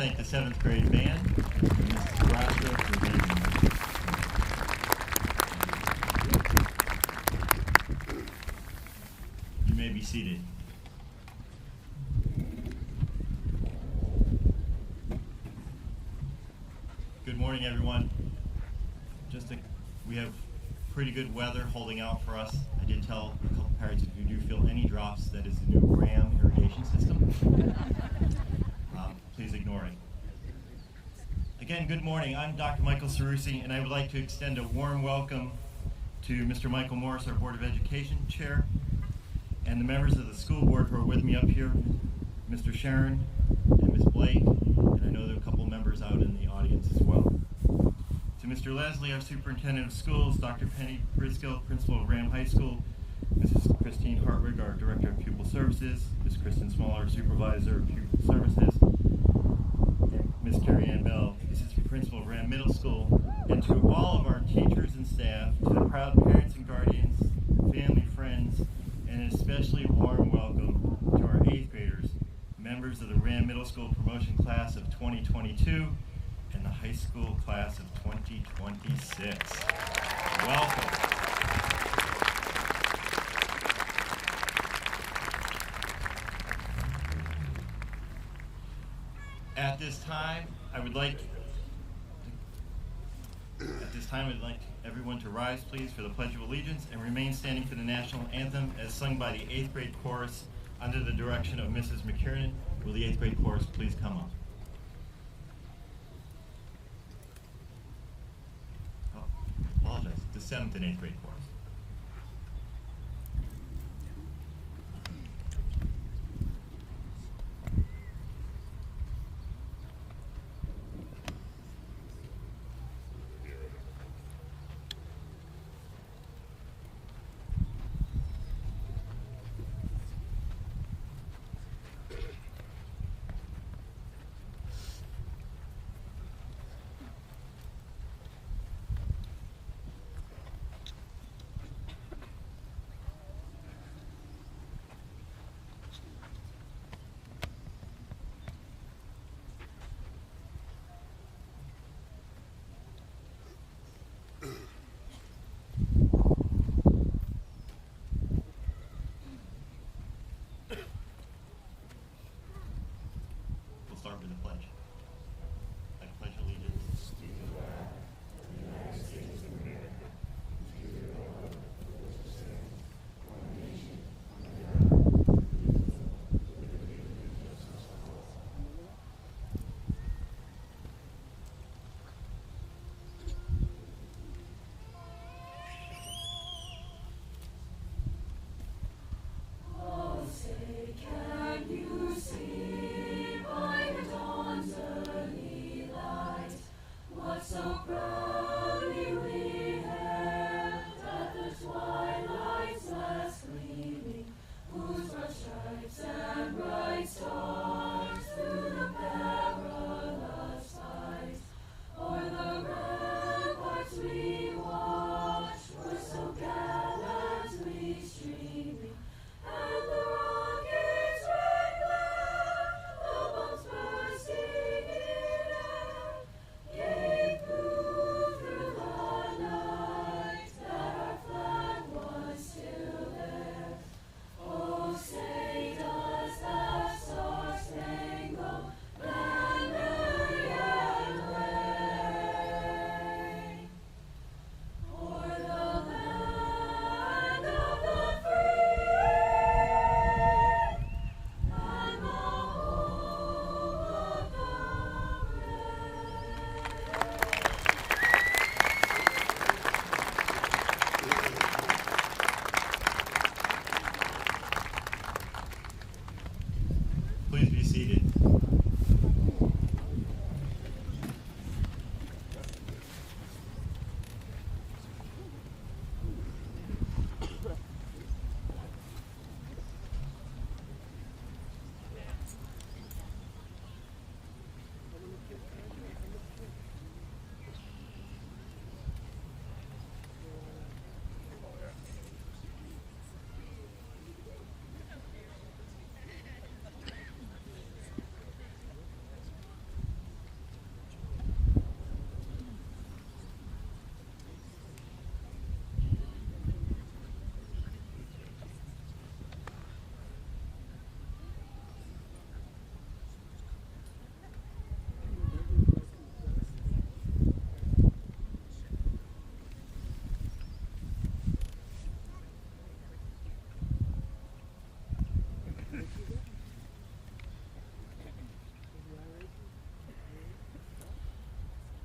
thank the 7th grade band and Mrs. Nebraska for being here. You may be seated. Good morning, everyone. We have pretty good weather holding out for us. I did tell a couple parents, if you do feel any drops, that is the new RHAM irrigation system. Please ignore it. Again, good morning. I'm Dr. Michael Cerrusi, and I would like to extend a warm welcome to Mr. Michael Morris, our Board of Education Chair, and the members of the school board who are with me up here, Mr. Sharon and Ms. Blake, and I know there are a couple members out in the audience as well. To Mr. Leslie, our Superintendent of Schools, Dr. Penny Briskill, Principal of RHAM High School, Mrs. Christine Hartwig, our Director of Pupil Services, Ms. Kristen Small, our Supervisor of Pupil Services, and Ms. Carrie Ann Bell, Assistant Principal of RHAM Middle School, and to all of our teachers and staff, to the proud parents and guardians, family, friends, and an especially warm welcome to our 8th graders, members of the RHAM Middle School Promotion Class of 2022 and the high school class of 2026. Welcome. At this time, I'd like everyone to rise, please, for the Pledge of Allegiance and remain standing for the national anthem as sung by the 8th grade chorus under the direction of Mrs. McKiernan. Will the 8th grade chorus please come up? Oh, apologize. The 7th and 8th grade chorus.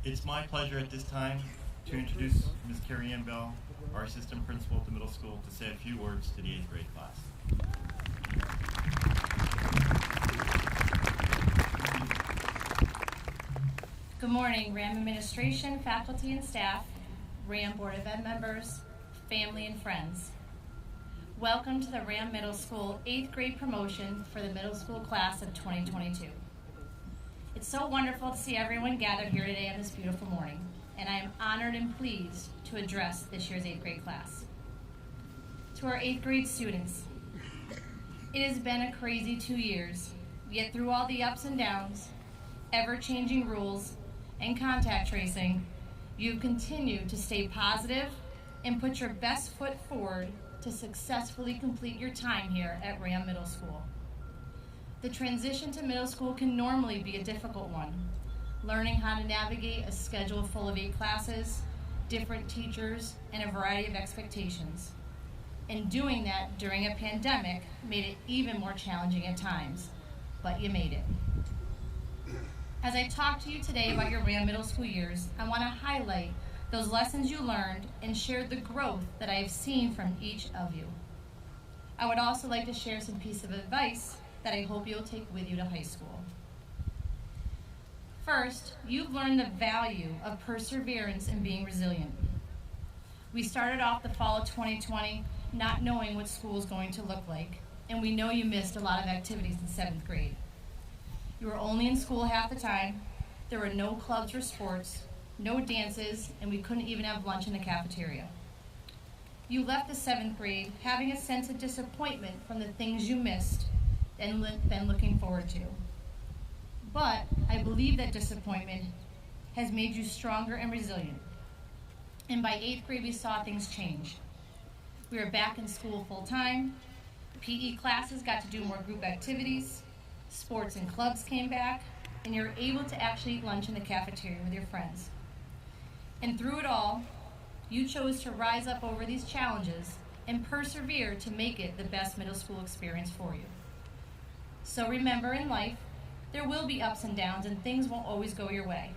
It's my pleasure at this time to introduce Ms. Carrie Ann Bell, our assistant principal at the middle school, to say a few words to the 8th grade class. Good morning, RHAM administration, faculty and staff, RHAM Board of Ed members, family and friends. Welcome to the RHAM Middle School 8th grade promotion for the middle school class of 2022. It's so wonderful to see everyone gathered here today on this beautiful morning, and I am honored and pleased to address this year's 8th grade class. To our 8th grade students, it has been a crazy 2 years, yet through all the ups and downs, ever-changing rules, and contact tracing, you've continued to stay positive and put your best foot forward to successfully complete your time here at RHAM Middle School. The transition to middle school can normally be a difficult one, learning how to navigate a schedule full of 8 classes, different teachers, and a variety of expectations. And doing that during a pandemic made it even more challenging at times, but you made it. As I talk to you today about your RHAM middle school years, I want to highlight those lessons you learned and share the growth that I have seen from each of you. I would also like to share some piece of advice that I hope you'll take with you to high school. First, you've learned the value of perseverance and being resilient. We started off the fall of 2020 not knowing what school was going to look like, and we know you missed a lot of activities in 7th grade. You were only in school half the time, there were no clubs or sports, no dances, and we couldn't even have lunch in the cafeteria. You left the 7th grade having a sense of disappointment from the things you missed and been looking forward to. But I believe that disappointment has made you stronger and resilient. And by 8th grade, we saw things change. We were back in school full time, PE classes got to do more group activities, sports and clubs came back, and you were able to actually eat lunch in the cafeteria with your friends. And through it all, you chose to rise up over these challenges and persevere to make it the best middle school experience for you. So remember, in life, there will be ups and downs and things won't always go your way.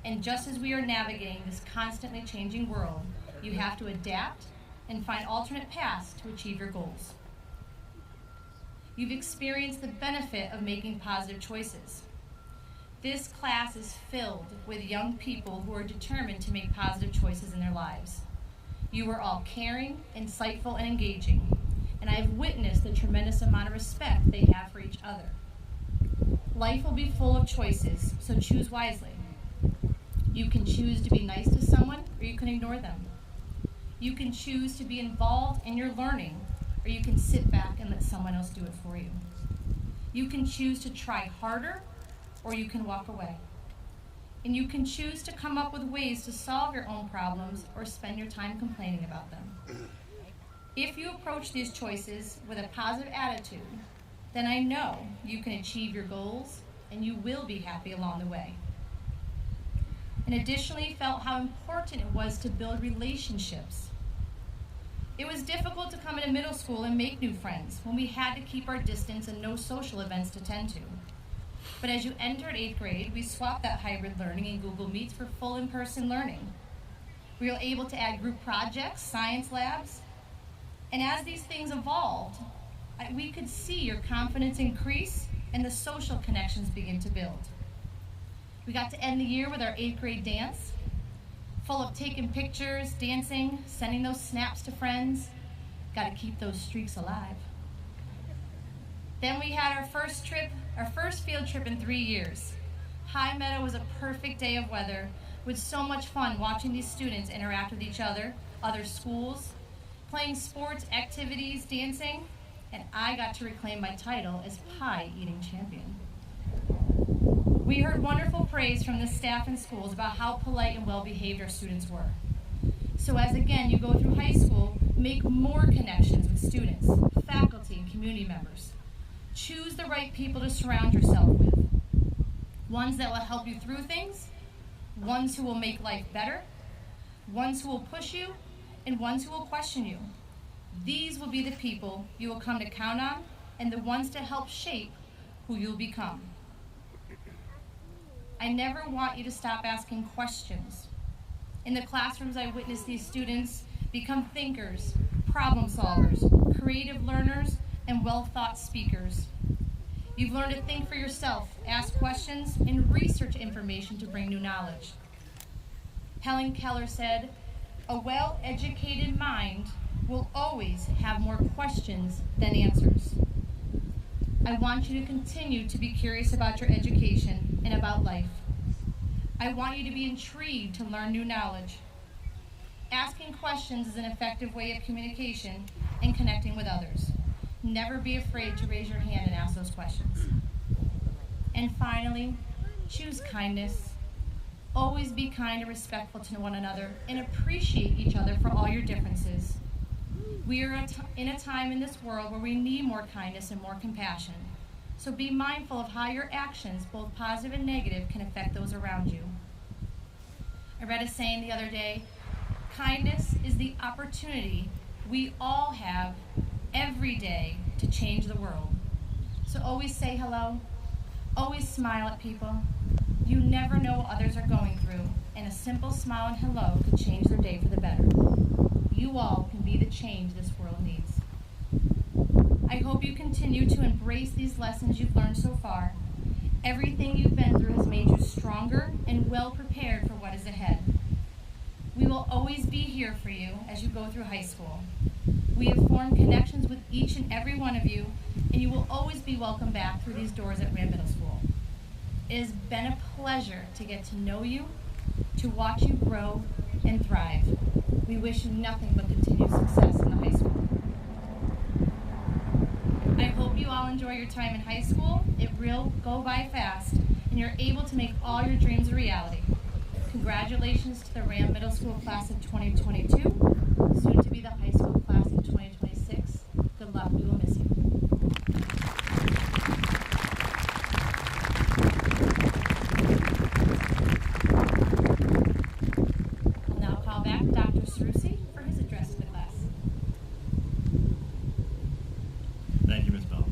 And just as we are navigating this constantly changing world, you have to adapt and find alternate paths to achieve your goals. You've experienced the benefit of making positive choices. This class is filled with young people who are determined to make positive choices in their lives. You are all caring, insightful, and engaging, and I have witnessed the tremendous amount of respect they have for each other. Life will be full of choices, so choose wisely. You can choose to be nice to someone, or you can ignore them. You can choose to be involved in your learning, or you can sit back and let someone else do it for you. You can choose to try harder, or you can walk away. And you can choose to come up with ways to solve your own problems or spend your time complaining about them. If you approach these choices with a positive attitude, then I know you can achieve your goals and you will be happy along the way. And additionally, felt how important it was to build relationships. It was difficult to come into middle school and make new friends when we had to keep our distance and no social events to tend to. But as you entered 8th grade, we swapped that hybrid learning in Google Meets for full in-person learning. We were able to add group projects, science labs, and as these things evolved, we could see your confidence increase and the social connections begin to build. We got to end the year with our 8th grade dance, full of taking pictures, dancing, sending those snaps to friends. Got to keep those streaks alive. Then we had our first field trip in 3 years. High Meadow was a perfect day of weather with so much fun watching these students interact with each other, other schools, playing sports, activities, dancing, and I got to reclaim my title as pie eating champion. We heard wonderful praise from the staff and schools about how polite and well behaved our students were. So as again you go through high school, make more connections with students, faculty, and community members. Choose the right people to surround yourself with. Ones that will help you through things, ones who will make life better, ones who will push you, and ones who will question you. These will be the people you will come to count on and the ones to help shape who you'll become. I never want you to stop asking questions. In the classrooms, I witnessed these students become thinkers, problem solvers, creative learners, and well-thought speakers. You've learned to think for yourself, ask questions, and research information to bring new knowledge. Helen Keller said, "A well-educated mind will always have more questions than answers." I want you to continue to be curious about your education and about life. I want you to be intrigued to learn new knowledge. Asking questions is an effective way of communication and connecting with others. Never be afraid to raise your hand and ask those questions. And finally, choose kindness. Always be kind and respectful to one another and appreciate each other for all your differences. We are in a time in this world where we need more kindness and more compassion. So be mindful of how your actions, both positive and negative, can affect those around you. I read a saying the other day, kindness is the opportunity we all have every day to change the world. So always say hello, always smile at people. You never know what others are going through, and a simple smile and hello could change their day for the better. You all can be the change this world needs. I hope you continue to embrace these lessons you've learned so far. Everything you've been through has made you stronger and well prepared for what is ahead. We will always be here for you as you go through high school. We have formed connections with each and every one of you, and you will always be welcome back through these doors at RHAM Middle School. It has been a pleasure to get to know you, to watch you grow and thrive. We wish you nothing but continued success in the high school. I hope you all enjoy your time in high school. It will go by fast, and you're able to make all your dreams a reality. Congratulations to the RHAM Middle School class of 2022, soon to be the high school class of 2026. Good luck, we will miss you. I'll now call back Dr. Cerusi for his address to the class. Thank you, Ms. Bell.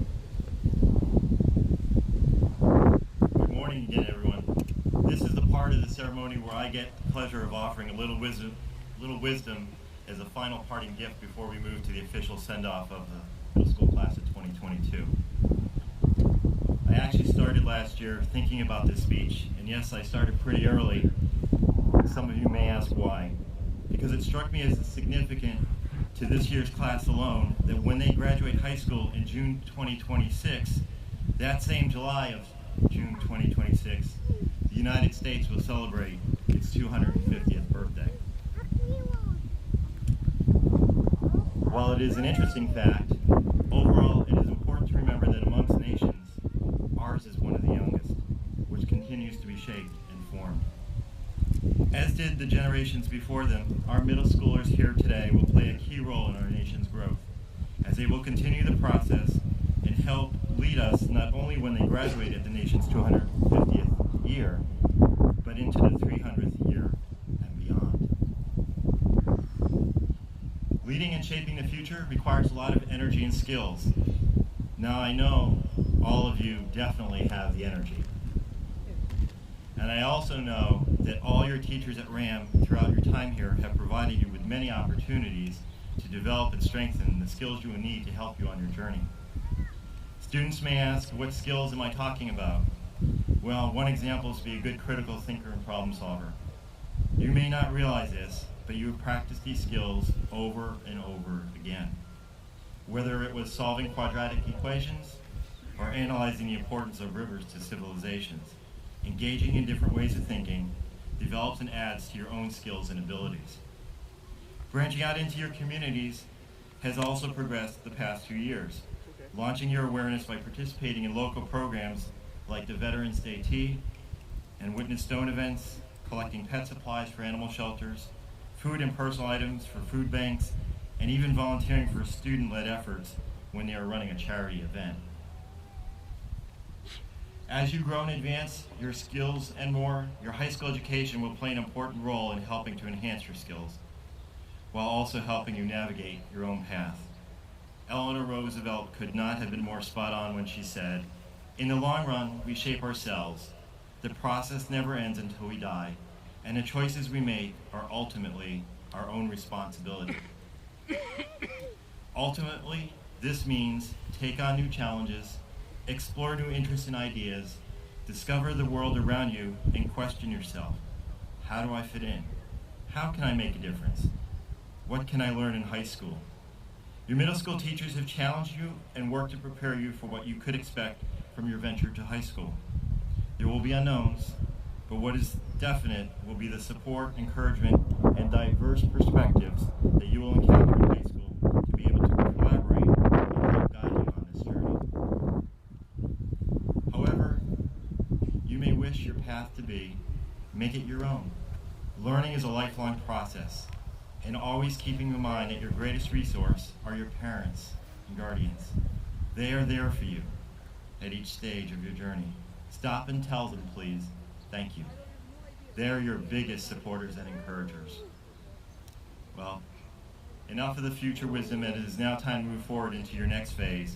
Good morning again, everyone. This is the part of the ceremony where I get the pleasure of offering a little wisdom as a final parting gift before we move to the official send-off of the middle school class of 2022. I actually started last year thinking about this speech, and yes, I started pretty early. Some of you may ask why. Because it struck me as significant to this year's class alone that when they graduate high school in June 2026, that same July of June 2026, the United States will celebrate its 250th birthday. While it is an interesting fact, overall it is important to remember that amongst nations, ours is one of the youngest, which continues to be shaped and formed. As did the generations before them, our middle schoolers here today will play a key role in our nation's growth, as they will continue the process and help lead us not only when they graduate at the nation's 250th year, but into the 300th year and beyond. Leading and shaping the future requires a lot of energy and skills. Now I know all of you definitely have the energy. And I also know that all your teachers at RHAM throughout your time here have provided you with many opportunities to develop and strengthen the skills you will need to help you on your journey. Students may ask, what skills am I talking about? Well, one example is to be a good critical thinker and problem solver. You may not realize this, but you have practiced these skills over and over again. Whether it was solving quadratic equations or analyzing the importance of rivers to civilizations, engaging in different ways of thinking develops and adds to your own skills and abilities. Branching out into your communities has also progressed the past few years, launching your awareness by participating in local programs like the Veterans Day Tea and Witness Stone events, collecting pet supplies for animal shelters, food and personal items for food banks, and even volunteering for student-led efforts when they are running a charity event. As you grow and advance your skills and more, your high school education will play an important role in helping to enhance your skills, while also helping you navigate your own path. Eleanor Roosevelt could not have been more spot on when she said, "In the long run, we shape ourselves. The process never ends until we die, and the choices we make are ultimately our own responsibility. Ultimately, this means take on new challenges, explore new interests and ideas, discover the world around you, and question yourself. How do I fit in? How can I make a difference? What can I learn in high school? Your middle school teachers have challenged you and worked to prepare you for what you could expect from your venture to high school. There will be unknowns, but what is definite will be the support, encouragement, and diverse perspectives that you will encounter in high school to be able to collaborate and help guide you on this journey. However, you may wish your path to be, make it your own. Learning is a lifelong process, and always keeping in mind that your greatest resource are your parents and guardians. They are there for you at each stage of your journey. Stop and tell them, please, thank you. They're your biggest supporters and encouragers. Well, enough of the future wisdom, and it is now time to move forward into your next phase.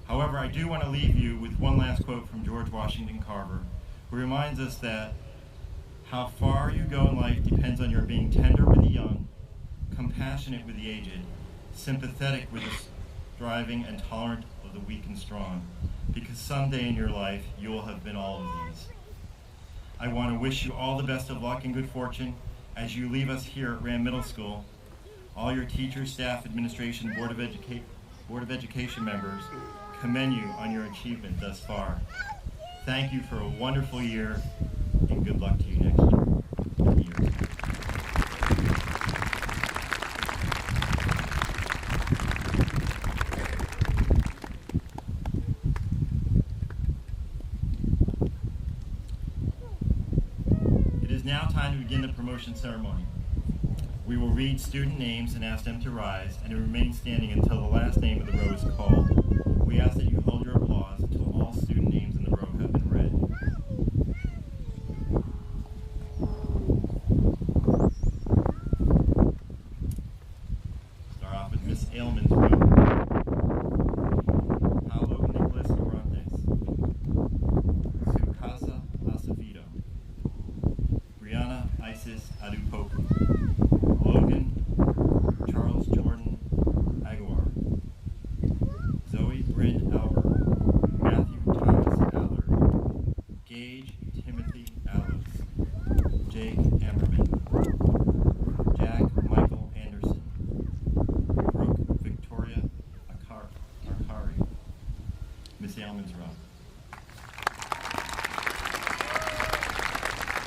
However, I do want to leave you with one last quote from George Washington Carver, who reminds us that how far you go in life depends on your being tender with the young, compassionate with the aged, sympathetic with the striving, and tolerant of the weak and strong, because someday in your life you will have been all of these. I want to wish you all the best of luck and good fortune as you leave us here at RHAM Middle School. All your teachers, staff, administration, Board of Education members commend you on your achievement thus far. Thank you for a wonderful year, and good luck to you next year. It is now time to begin the promotion ceremony. We will read student names and ask them to rise and to remain standing until the last name of the row is called. We ask that you hold your applause until all student names in the row have been read. Start off with Miss Ailman's row. Paulo Nicholas Orantes. Sukasa Acevedo. Brianna Isis Adupoku. Logan Charles Jordan Aguilar. Zoe Bryn Albert. Matthew Thomas Allard. Gage Timothy Allos. Jake Ammerman. Jack Michael Anderson. Brooke Victoria Akari. Miss Ailman's row.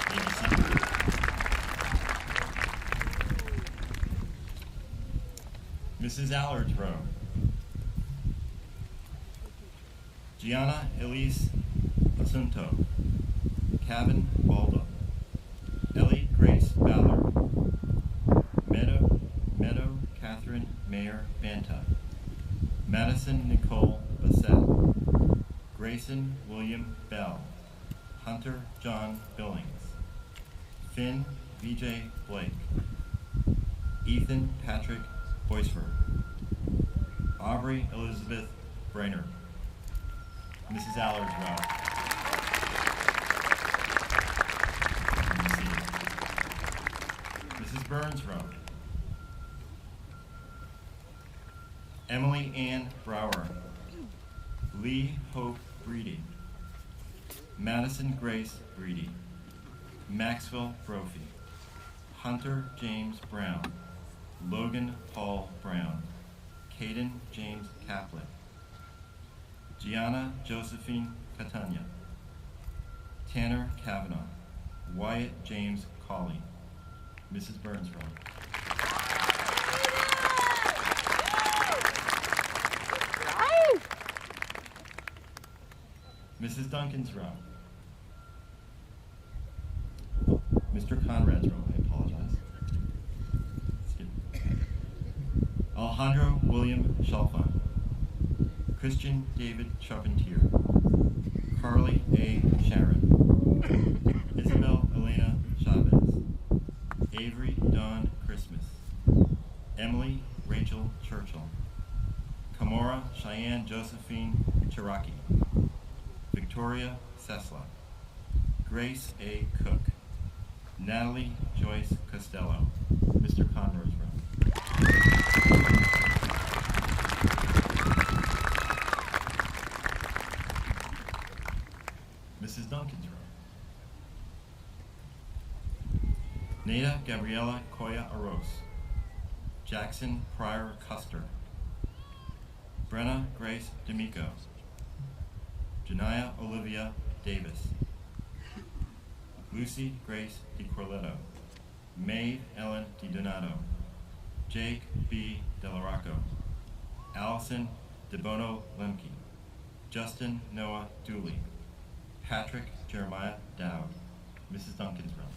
May be seated. Mrs. Allard's row. Gianna Elise Asunto. Kevin Baldo. Ellie Grace Ballard. Meadow Catherine Mayer Banta. Madison Nicole Bassett. Grayson William Bell. Hunter John Billings. Finn VJ Blake. Ethan Patrick Boisford. Aubrey Elizabeth Brainerd. Mrs. Allard's row. Mrs. Burns' row. Emily Ann Brower. Lee Hope Breedy. Madison Grace Breedy. Maxwell Brophy. Hunter James Brown. Logan Paul Brown. Caden James Caplet. Gianna Josephine Catania. Tanner Kavanaugh. Wyatt James Colley. Mrs. Burns' row. Mrs. Duncan's row. Mr. Conrad's row, I apologize. Alejandro William Chalfant. Christian David Charpentier. Carly A. Sharon. Isabel Elena Chavez. Avery Dawn Christmas. Emily Rachel Churchill. Kamora Cheyenne Josephine Chiraki. Victoria Sesla. Grace A. Cook. Natalie Joyce Costello. Mr. Conroy's room. Mrs. Duncan's room. Nada Gabriela Coya Aros. Jackson Pryor Custer. Brenna Grace D'Amico. Janaya Olivia Davis. Lucy Grace DiCorletto. Maeve Ellen DiDonato. Jake B. Delarocco. Allison DeBono Lemke. Justin Noah Dooley. Patrick Jeremiah Dowd. Mrs. Duncan's room.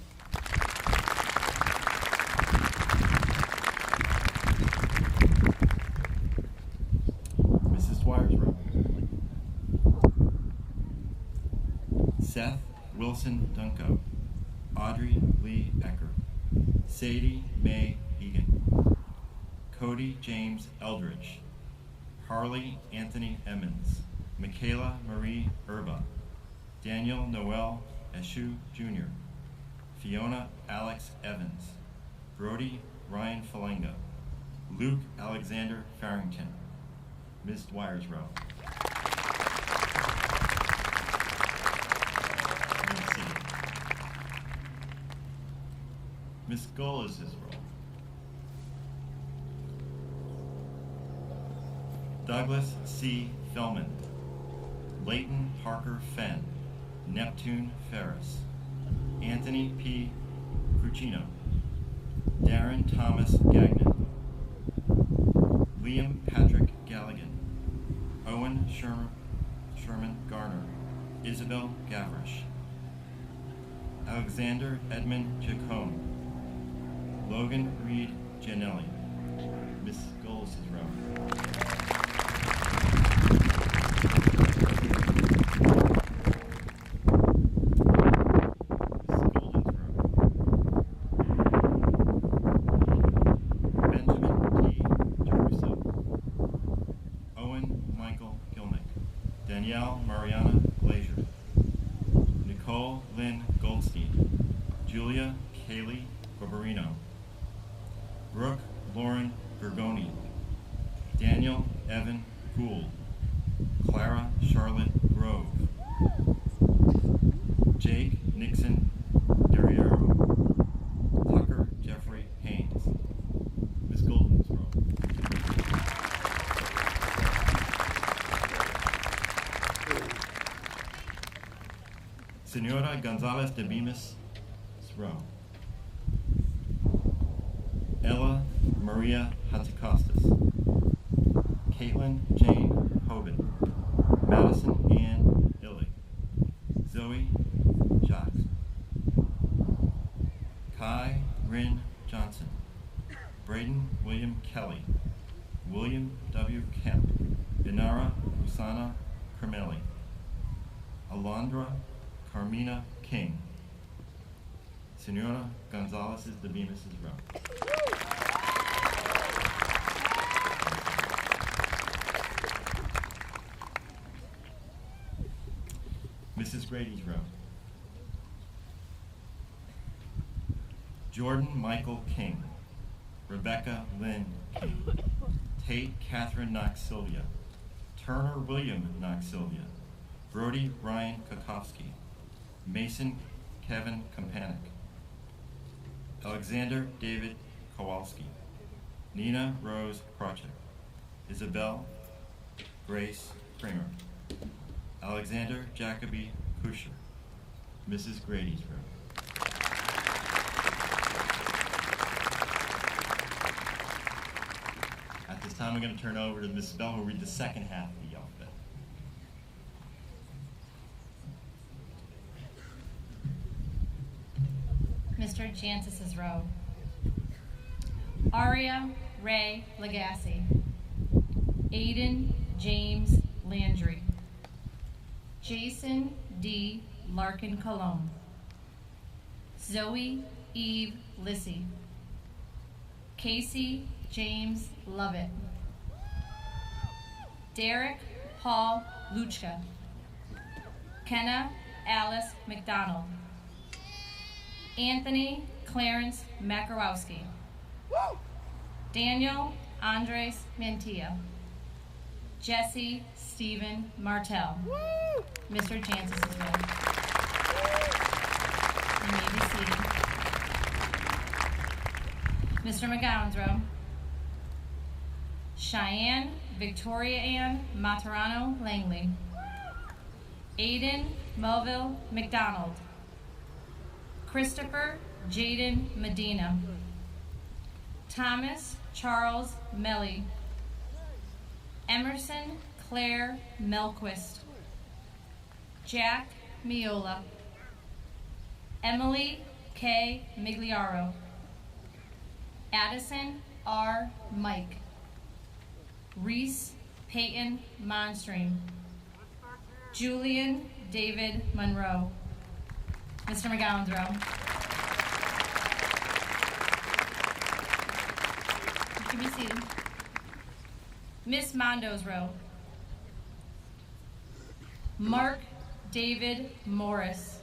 Mrs. Dwyer's room. Seth Wilson Dunko. Audrey Lee Ecker. Sadie Mae Egan. Cody James Eldridge. Harley Anthony Emmons. Michaela Marie Erba. Daniel Noel Eshu Jr. Fiona Alex Evans. Brody Ryan Falenga. Luke Alexander Farrington. Ms. Dwyer's row. Miss Goles' row. Douglas C. Fellman. Leighton Parker Fenn. Neptune Ferris. Anthony P. Crucino. Darren Thomas Gagnon. Liam Patrick Galligan. Owen Sherman Garner. Isabel Gavrish. Alexander Edmund Jacome. Logan Reed Gianelli. Miss Goles' row. Danielle Mariana Glazier. Nicole Lynn Goldstein. Julia Kaylee Barbarino. Brooke Lauren Gergoni. Daniel Evan Gould. Clara Charlotte Grove. Jake Nixon Derriero. Tucker Jeffrey Haynes. Miss Golden's row. Senora Gonzalez de Bemis row. Ella Maria Hatzikostas. Caitlin Jane Hoban. Madison Ann Illig. Zoe Jacques. Kai Rin Johnson. Braden William Kelly. William W. Kemp. Inara Usana Kermeli. Alondra Carmina King. Senora Gonzalez de Bemis' row. Mrs. Grady's row. Jordan Michael King. Rebecca Lynn King. Tate Catherine Knox Sylvia. Turner William Knox Sylvia. Brody Ryan Kokowski. Mason Kevin Kompanik. Alexander David Kowalski. Nina Rose Krachek. Isabel Grace Kramer. Alexander Jacoby Kusher. Mrs. Grady's room. At this time, I'm going to turn over to Mrs. Bell, who will read the second half of the alphabet. Mr. Jancis's row. Aria Ray Legassi. Aiden James Landry. Jason D. Larkin Cologne. Zoe Eve Lissy. Casey James Lovett. Derek Paul Luchka. Kenna Alice McDonald. Anthony Clarence Makarowski. Daniel Andres Mantilla. Jesse Stephen Martell. Mr. Jancis is ready. You may be seated. Mr. McGowan's row. Cheyenne Victoria Ann Materano Langley. Aiden Melville McDonald. Christopher Jaden Medina. Thomas Charles Melly. Emerson Claire Melquist. Jack Miola. Emily K. Migliaro. Addison R. Mike. Reese Peyton Monstream. Julian David Monroe. Mr. McGowan's row. You can be seated. Miss Mondo's row. Mark David Morris.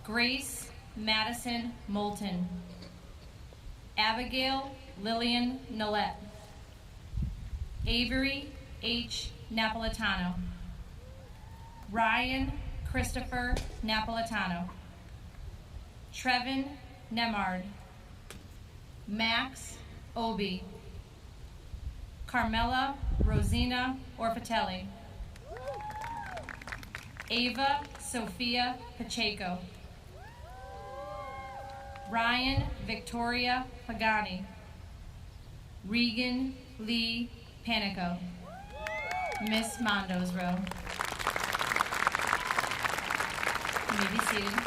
Grace Madison Moulton. Abigail Lillian Nolette. Avery H. Napolitano. Ryan Christopher Napolitano. Trevin Nemard. Max Obi. Carmela Rosina Orfatelli. Ava Sophia Pacheco. Ryan Victoria Pagani. Regan Lee Panico. Miss Mondo's row. You may be seated.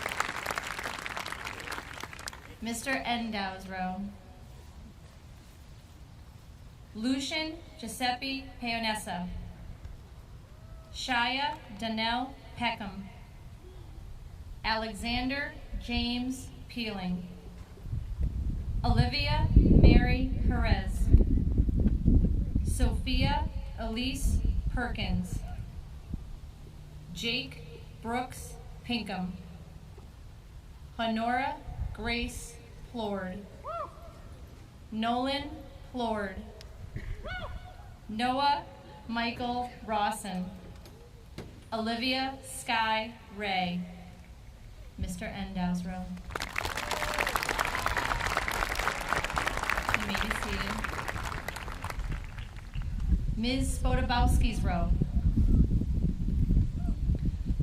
Mr. Endow's row. Lucian Giuseppe Peonessa. Shia Danelle Peckham. Alexander James Peeling. Olivia Mary Perez. Sophia Elise Perkins. Jake Brooks Pinkham. Honora Grace Plord. Nolan Plord. Noah Michael Rawson. Olivia Sky Ray. Mr. Endow's row. You may be seated. Ms. Spodobowski's row.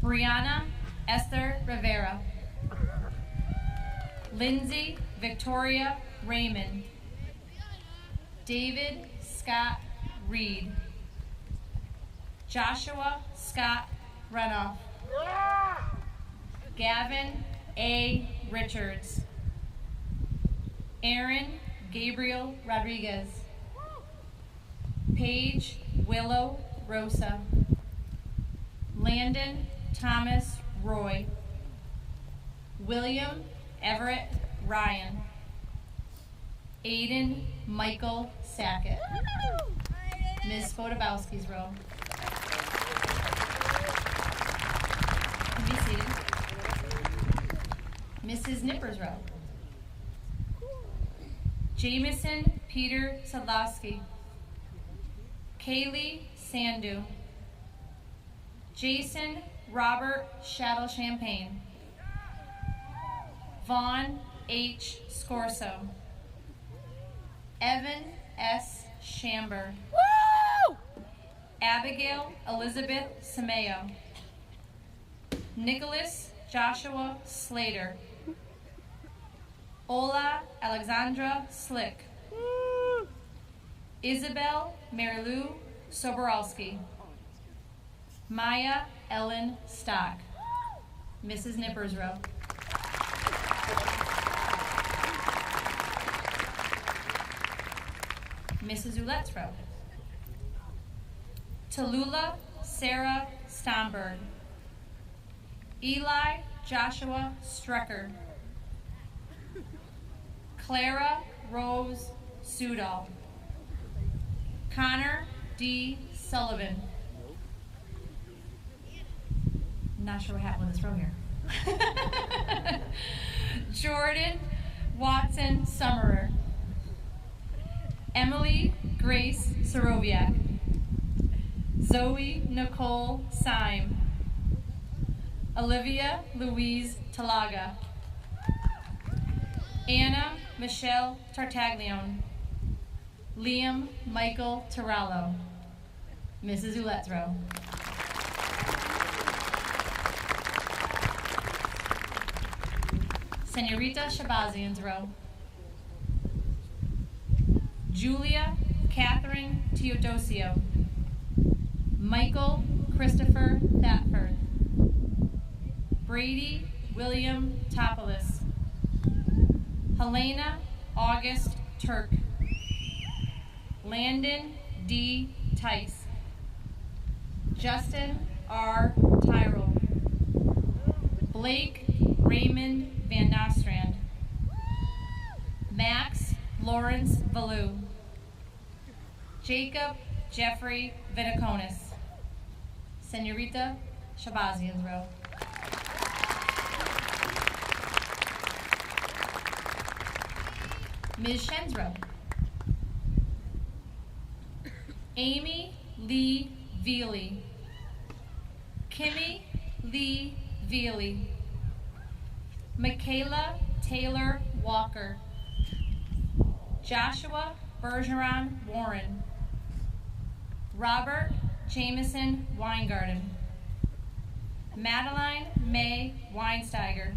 Brianna Esther Rivera. Lindsay Victoria Raymond. David Scott Reed. Joshua Scott Renoff. Gavin A. Richards. Aaron Gabriel Rodriguez. Paige Willow Rosa. Landon Thomas Roy. William Everett Ryan. Aiden Michael Sackett. Ms. Spodobowski's row. Be seated. Mrs. Nipper's row. Jameson Peter Sadlowski. Kaylee Sandu. Jason Robert Shadow Champagne. Vaughn H. Scorso. Evan S. Shamber. Woo! Abigail Elizabeth Sameo. Nicholas Joshua Slater. Ola Alexandra Slick. Isabel Marilou Soborowski. Maya Ellen Stock. Mrs. Nipper's row. Mrs. Oulette's row. Tallulah Sarah Stomberg. Eli Joshua Strecker. Clara Rose Sudol. Connor D. Sullivan. not sure what happened with this row here. Jordan Watson Summerer. Emily Grace Soroviak. Zoe Nicole Syme. Olivia Louise Talaga. Anna Michelle Tartaglione. Liam Michael Torello. Mrs. Ouellette's row. Senorita Shabazian's row. Julia Catherine Teodosio. Michael Christopher Thatford. Brady William Topolis. Helena August Turk. Landon D. Tice. Justin R. Tyrell. Blake Raymond Van Nostrand. Max Lawrence Valou. Jacob Jeffrey Viniconis. Senorita Shabazian's row. Ms. Shen's row. Amy Lee Veely. Kimmy Lee Veely. Michaela Taylor Walker. Joshua Bergeron Warren. Robert Jameson Weingarten. Madeline May Weinsteiger.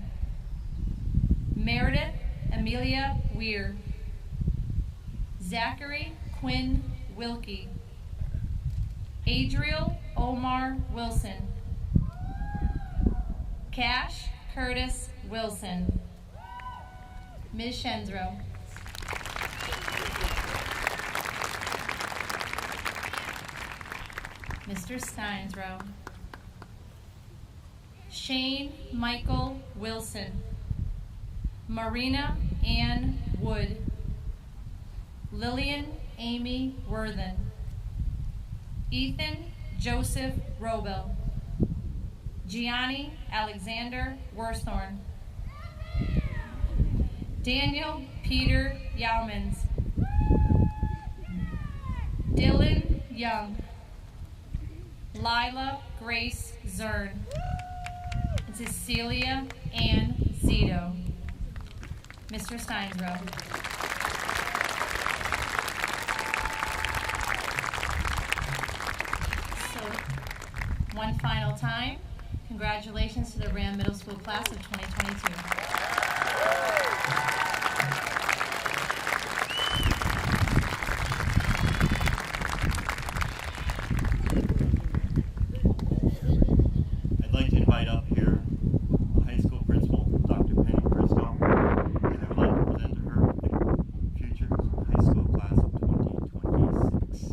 Meredith Amelia Weir. Zachary Quinn Wilkie. Adriel Omar Wilson. Cash Curtis Wilson. Ms. Shen's row. Mr. Stein's row. Shane Michael Wilson. Marina Ann Wood. Lillian Amy Worthen. Ethan Joseph Robel. Gianni Alexander Worsthorn. Daniel Peter Yaumans. Dylan Young. Lila Grace Zern. And Cecilia Ann Zito. Mr. Stein's row. So, one final time, congratulations to the RHAM Middle School class of 2022. I'd like to invite up here the high school principal, Dr. Penny Briscoe, and I would like to present to her the future high school class of 2026.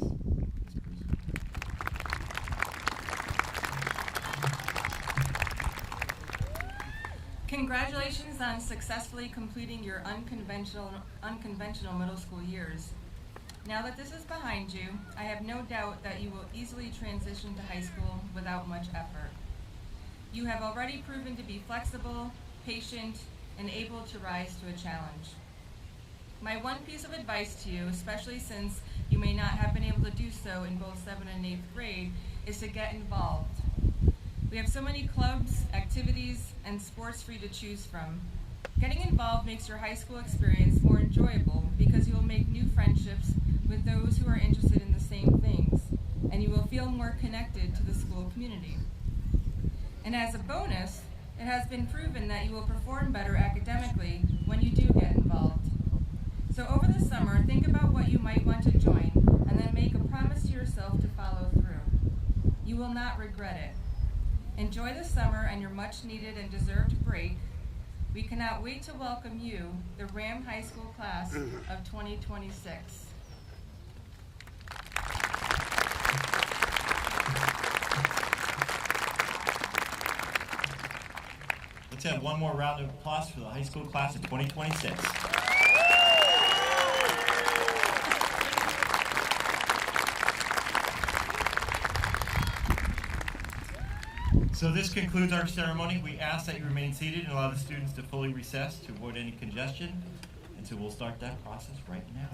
Congratulations on successfully completing your unconventional middle school years. Now that this is behind you, I have no doubt that you will easily transition to high school without much effort. You have already proven to be flexible, patient, and able to rise to a challenge. My one piece of advice to you, especially since you may not have been able to do so in both 7th and 8th grade, is to get involved. We have so many clubs, activities, and sports for you to choose from. Getting involved makes your high school experience more enjoyable because you will make new friendships with those who are interested in the same things, and you will feel more connected to the school community. And as a bonus, it has been proven that you will perform better academically when you do get involved. So over the summer, think about what you might want to join, and then make a promise to yourself to follow through. You will not regret it. Enjoy the summer and your much needed and deserved break. We cannot wait to welcome you, the RHAM High School class of 2026. Let's have one more round of applause for the high school class of 2026. So this concludes our ceremony. We ask that you remain seated and allow the students to fully recess to avoid any congestion. And so we'll start that process right now.